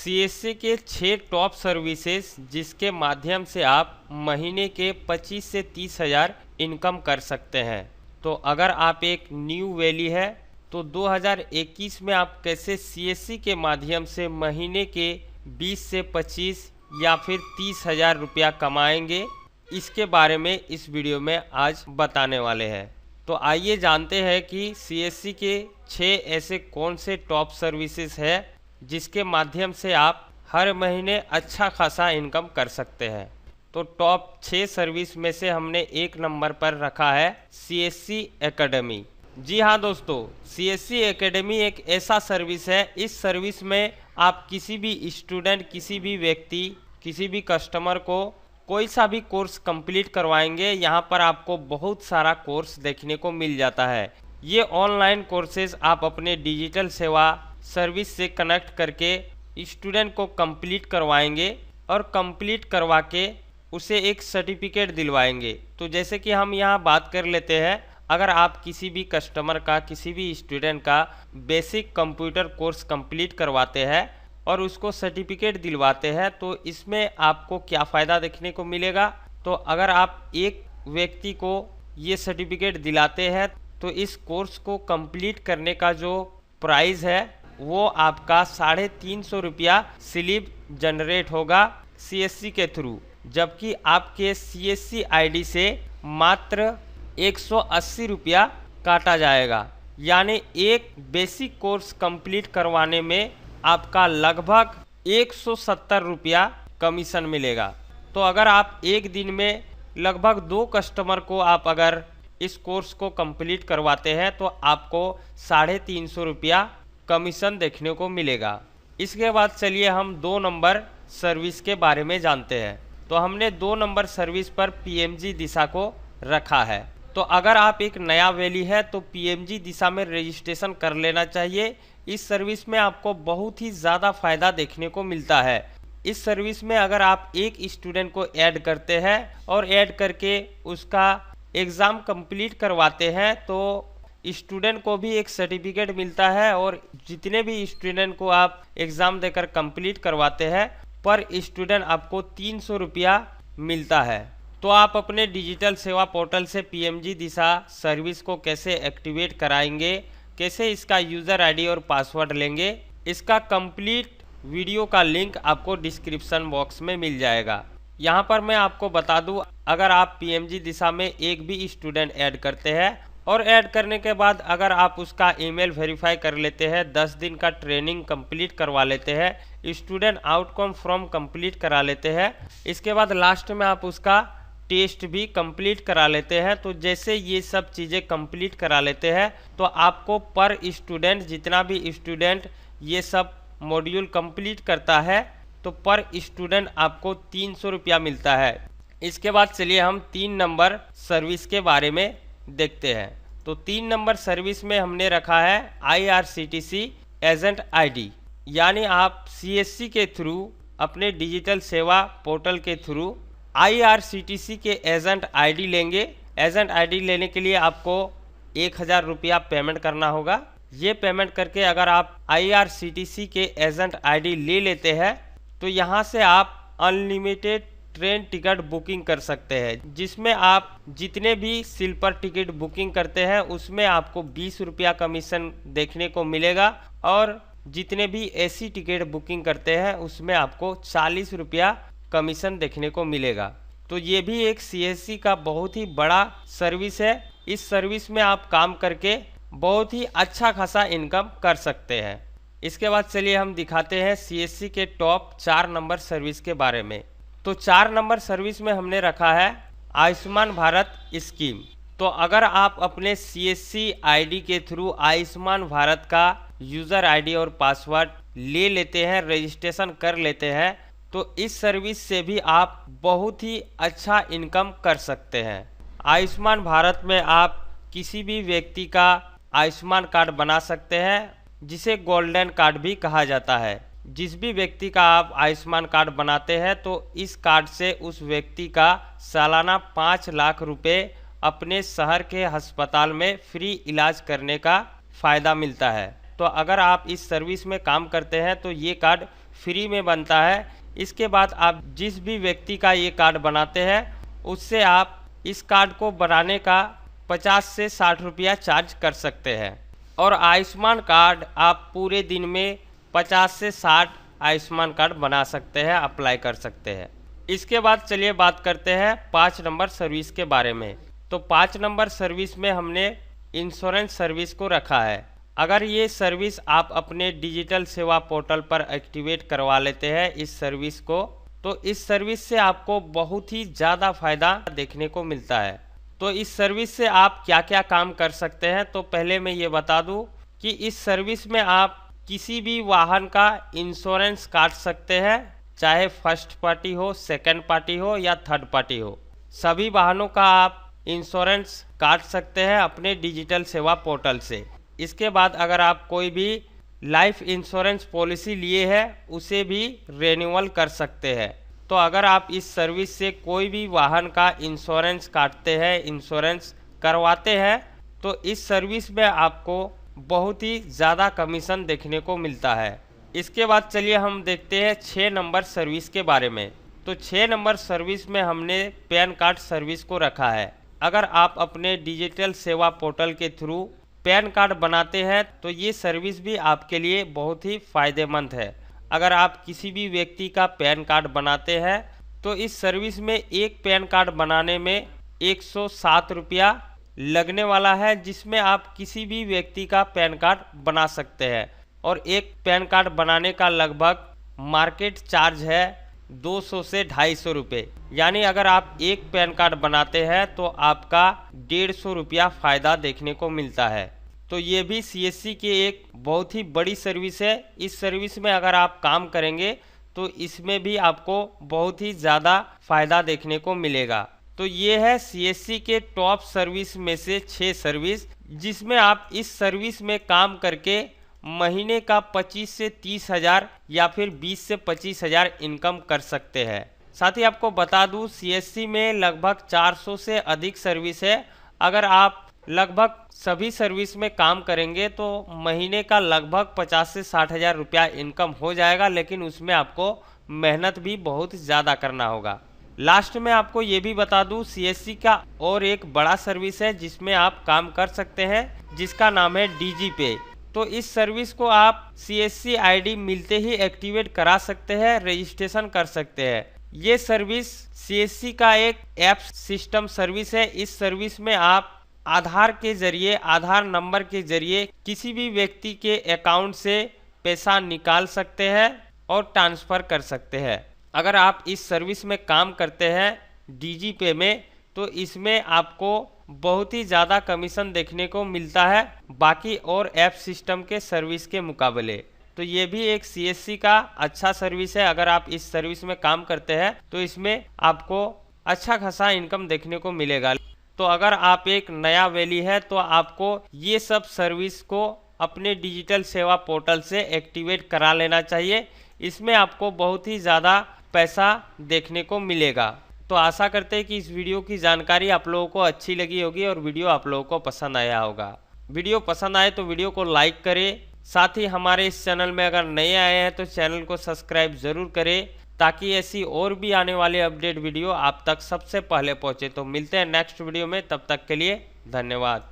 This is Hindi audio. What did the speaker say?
सीएससी के 6 टॉप सर्विसेज जिसके माध्यम से आप महीने के 25 से 30 हज़ार इनकम कर सकते हैं। तो अगर आप एक न्यू वैली है तो 2021 में आप कैसे सीएससी के माध्यम से महीने के 20 से 25 या फिर 30 हज़ार रुपया कमाएंगे, इसके बारे में इस वीडियो में आज बताने वाले हैं। तो आइए जानते हैं कि सीएससी के 6 ऐसे कौन से टॉप सर्विसेज है जिसके माध्यम से आप हर महीने अच्छा खासा इनकम कर सकते हैं। तो टॉप 6 सर्विस में से हमने 1 नंबर पर रखा है सीएससी एकेडमी। जी हाँ दोस्तों, सीएससी एकेडमी एक ऐसा सर्विस है, इस सर्विस में आप किसी भी स्टूडेंट, किसी भी व्यक्ति, किसी भी कस्टमर को कोई सा भी कोर्स कंप्लीट करवाएंगे, यहाँ पर आपको बहुत सारा कोर्स देखने को मिल जाता है। ये ऑनलाइन कोर्सेज आप अपने डिजिटल सेवा सर्विस से कनेक्ट करके स्टूडेंट को कंप्लीट करवाएंगे और कंप्लीट करवा के उसे एक सर्टिफिकेट दिलवाएंगे। तो जैसे कि हम यहाँ बात कर लेते हैं, अगर आप किसी भी कस्टमर का, किसी भी स्टूडेंट का बेसिक कंप्यूटर कोर्स कंप्लीट करवाते हैं और उसको सर्टिफिकेट दिलवाते हैं, तो इसमें आपको क्या फ़ायदा देखने को मिलेगा। तो अगर आप एक व्यक्ति को ये सर्टिफिकेट दिलाते हैं तो इस कोर्स को कंप्लीट करने का जो प्राइस है वो आपका 350 रुपया स्लिप जनरेट होगा सीएससी के थ्रू, जबकि आपके सीएससी आईडी से मात्र 180 रुपया काटा जाएगा। यानी एक बेसिक कोर्स कंप्लीट करवाने में आपका लगभग 170 रुपया कमीशन मिलेगा। तो अगर आप एक दिन में लगभग 2 कस्टमर को आप अगर इस कोर्स को कंप्लीट करवाते हैं तो आपको 350 रुपया कमीशन देखने को मिलेगा। इसके बाद चलिए हम 2 नंबर सर्विस के बारे में जानते हैं। तो हमने 2 नंबर सर्विस पर पीएमजी दिशा को रखा है। तो अगर आप एक नया वैली है तो पीएमजी दिशा में रजिस्ट्रेशन कर लेना चाहिए। इस सर्विस में आपको बहुत ही ज़्यादा फ़ायदा देखने को मिलता है। इस सर्विस में अगर आप एक स्टूडेंट को ऐड करते हैं और ऐड करके उसका एग्ज़ाम कंप्लीट करवाते हैं तो स्टूडेंट को भी एक सर्टिफिकेट मिलता है, और जितने भी स्टूडेंट को आप एग्ज़ाम देकर कंप्लीट करवाते हैं पर स्टूडेंट आपको 300 रुपया मिलता है। तो आप अपने डिजिटल सेवा पोर्टल से पीएमजी दिशा सर्विस को कैसे एक्टिवेट कराएंगे, कैसे इसका यूज़र आईडी और पासवर्ड लेंगे, इसका कंप्लीट वीडियो का लिंक आपको डिस्क्रिप्शन बॉक्स में मिल जाएगा। यहाँ पर मैं आपको बता दूँ, अगर आप पीएमजी दिशा में एक भी स्टूडेंट ऐड करते हैं और ऐड करने के बाद अगर आप उसका ईमेल वेरीफाई कर लेते हैं, 10 दिन का ट्रेनिंग कंप्लीट करवा लेते हैं, स्टूडेंट आउटकम फॉर्म कंप्लीट करा लेते हैं, इसके बाद लास्ट में आप उसका टेस्ट भी कंप्लीट करा लेते हैं, तो जैसे ये सब चीज़ें कंप्लीट करा लेते हैं तो आपको पर स्टूडेंट, जितना भी स्टूडेंट ये सब मॉड्यूल कंप्लीट करता है तो पर स्टूडेंट आपको 300 रुपया मिलता है। इसके बाद चलिए हम 3 नंबर सर्विस के बारे में देखते हैं। तो 3 नंबर सर्विस में हमने रखा है IRCTC एजेंट आईडी। यानी आप सीएससी के थ्रू अपने डिजिटल सेवा पोर्टल के थ्रू IRCTC के एजेंट आईडी लेंगे। एजेंट आईडी लेने के लिए आपको 1000 रुपया पेमेंट करना होगा। ये पेमेंट करके अगर आप IRCTC के एजेंट आईडी ले लेते हैं तो यहाँ से आप अनलिमिटेड ट्रेन टिकट बुकिंग कर सकते हैं, जिसमें आप जितने भी स्लीपर टिकट बुकिंग करते हैं उसमें आपको 20 रुपया कमीशन देखने को मिलेगा, और जितने भी एसी टिकट बुकिंग करते हैं उसमें आपको 40 रुपया कमीशन देखने को मिलेगा। तो ये भी एक सीएससी का बहुत ही बड़ा सर्विस है। इस सर्विस में आप काम करके बहुत ही अच्छा खासा इनकम कर सकते हैं। इसके बाद चलिए हम दिखाते हैं सीएससी के टॉप 4 नंबर सर्विस के बारे में। तो 4 नंबर सर्विस में हमने रखा है आयुष्मान भारत स्कीम। तो अगर आप अपने सीएससी आईडी के थ्रू आयुष्मान भारत का यूज़र आईडी और पासवर्ड ले लेते हैं, रजिस्ट्रेशन कर लेते हैं, तो इस सर्विस से भी आप बहुत ही अच्छा इनकम कर सकते हैं। आयुष्मान भारत में आप किसी भी व्यक्ति का आयुष्मान कार्ड बना सकते हैं, जिसे गोल्डन कार्ड भी कहा जाता है। जिस भी व्यक्ति का आप आयुष्मान कार्ड बनाते हैं तो इस कार्ड से उस व्यक्ति का सालाना 5 लाख रुपए अपने शहर के अस्पताल में फ्री इलाज करने का फ़ायदा मिलता है। तो अगर आप इस सर्विस में काम करते हैं तो ये कार्ड फ्री में बनता है। इसके बाद आप जिस भी व्यक्ति का ये कार्ड बनाते हैं उससे आप इस कार्ड को बनाने का 50 से 60 रुपया चार्ज कर सकते हैं। और आयुष्मान कार्ड आप पूरे दिन में 50 से 60 आयुष्मान कार्ड बना सकते हैं, अप्लाई कर सकते हैं। इसके बाद चलिए बात करते हैं 5 नंबर सर्विस के बारे में। तो 5 नंबर सर्विस में हमने इंश्योरेंस सर्विस को रखा है। अगर ये सर्विस आप अपने डिजिटल सेवा पोर्टल पर एक्टिवेट करवा लेते हैं इस सर्विस को, तो इस सर्विस से आपको बहुत ही ज़्यादा फायदा देखने को मिलता है। तो इस सर्विस से आप क्या क्या काम कर सकते हैं, तो पहले मैं ये बता दूं कि इस सर्विस में आप किसी भी वाहन का इंश्योरेंस काट सकते हैं, चाहे फर्स्ट पार्टी हो, सेकंड पार्टी हो या थर्ड पार्टी हो। सभी वाहनों का आप इंश्योरेंस काट सकते हैं अपने डिजिटल सेवा पोर्टल से। इसके बाद अगर आप कोई भी लाइफ इंश्योरेंस पॉलिसी लिए है उसे भी रिन्यूअल कर सकते हैं। तो अगर आप इस सर्विस से कोई भी वाहन का इंश्योरेंस काटते हैं, इंश्योरेंस करवाते हैं, तो इस सर्विस में आपको बहुत ही ज़्यादा कमीशन देखने को मिलता है। इसके बाद चलिए हम देखते हैं 6 नंबर सर्विस के बारे में। तो 6 नंबर सर्विस में हमने पैन कार्ड सर्विस को रखा है। अगर आप अपने डिजिटल सेवा पोर्टल के थ्रू पैन कार्ड बनाते हैं तो ये सर्विस भी आपके लिए बहुत ही फायदेमंद है। अगर आप किसी भी व्यक्ति का पैन कार्ड बनाते हैं तो इस सर्विस में एक पैन कार्ड बनाने में 107 रुपया लगने वाला है, जिसमें आप किसी भी व्यक्ति का पैन कार्ड बना सकते हैं। और एक पैन कार्ड बनाने का लगभग मार्केट चार्ज है 200 से 250 रुपये। यानी अगर आप एक पैन कार्ड बनाते हैं तो आपका 150 रुपया फ़ायदा देखने को मिलता है। तो ये भी सीएससी की एक बहुत ही बड़ी सर्विस है। इस सर्विस में अगर आप काम करेंगे तो इसमें भी आपको बहुत ही ज़्यादा फ़ायदा देखने को मिलेगा। तो ये है सीएससी के टॉप सर्विस में से 6 सर्विस, जिसमें आप इस सर्विस में काम करके महीने का 25 से 30 हज़ार या फिर 20 से 25 हज़ार इनकम कर सकते हैं। साथ ही आपको बता दूं सीएससी में लगभग 400 से अधिक सर्विस है। अगर आप लगभग सभी सर्विस में काम करेंगे तो महीने का लगभग 50 से 60 हज़ार रुपया इनकम हो जाएगा, लेकिन उसमें आपको मेहनत भी बहुत ज़्यादा करना होगा। लास्ट में आपको ये भी बता दूं सीएससी का और एक बड़ा सर्विस है जिसमें आप काम कर सकते हैं, जिसका नाम है डीजी पे। तो इस सर्विस को आप सीएससी आईडी मिलते ही एक्टिवेट करा सकते हैं, रजिस्ट्रेशन कर सकते हैं। ये सर्विस सीएससी का एक ऐप सिस्टम सर्विस है। इस सर्विस में आप आधार के जरिए, आधार नंबर के जरिए किसी भी व्यक्ति के अकाउंट से पैसा निकाल सकते हैं और ट्रांसफ़र कर सकते हैं। अगर आप इस सर्विस में काम करते हैं डीजी पे में, तो इसमें आपको बहुत ही ज़्यादा कमीशन देखने को मिलता है बाकी और ऐप सिस्टम के सर्विस के मुकाबले। तो ये भी एक सीएससी का अच्छा सर्विस है। अगर आप इस सर्विस में काम करते हैं तो इसमें आपको अच्छा खासा इनकम देखने को मिलेगा। तो अगर आप एक नया वैली है तो आपको ये सब सर्विस को अपने डिजिटल सेवा पोर्टल से एक्टिवेट करा लेना चाहिए। इसमें आपको बहुत ही ज़्यादा पैसा देखने को मिलेगा। तो आशा करते हैं कि इस वीडियो की जानकारी आप लोगों को अच्छी लगी होगी और वीडियो आप लोगों को पसंद आया होगा। वीडियो पसंद आए तो वीडियो को लाइक करें। साथ ही हमारे इस चैनल में अगर नए आए हैं तो चैनल को सब्सक्राइब ज़रूर करें, ताकि ऐसी और भी आने वाले अपडेट वीडियो आप तक सबसे पहले पहुंचे। तो मिलते हैं नेक्स्ट वीडियो में, तब तक के लिए धन्यवाद।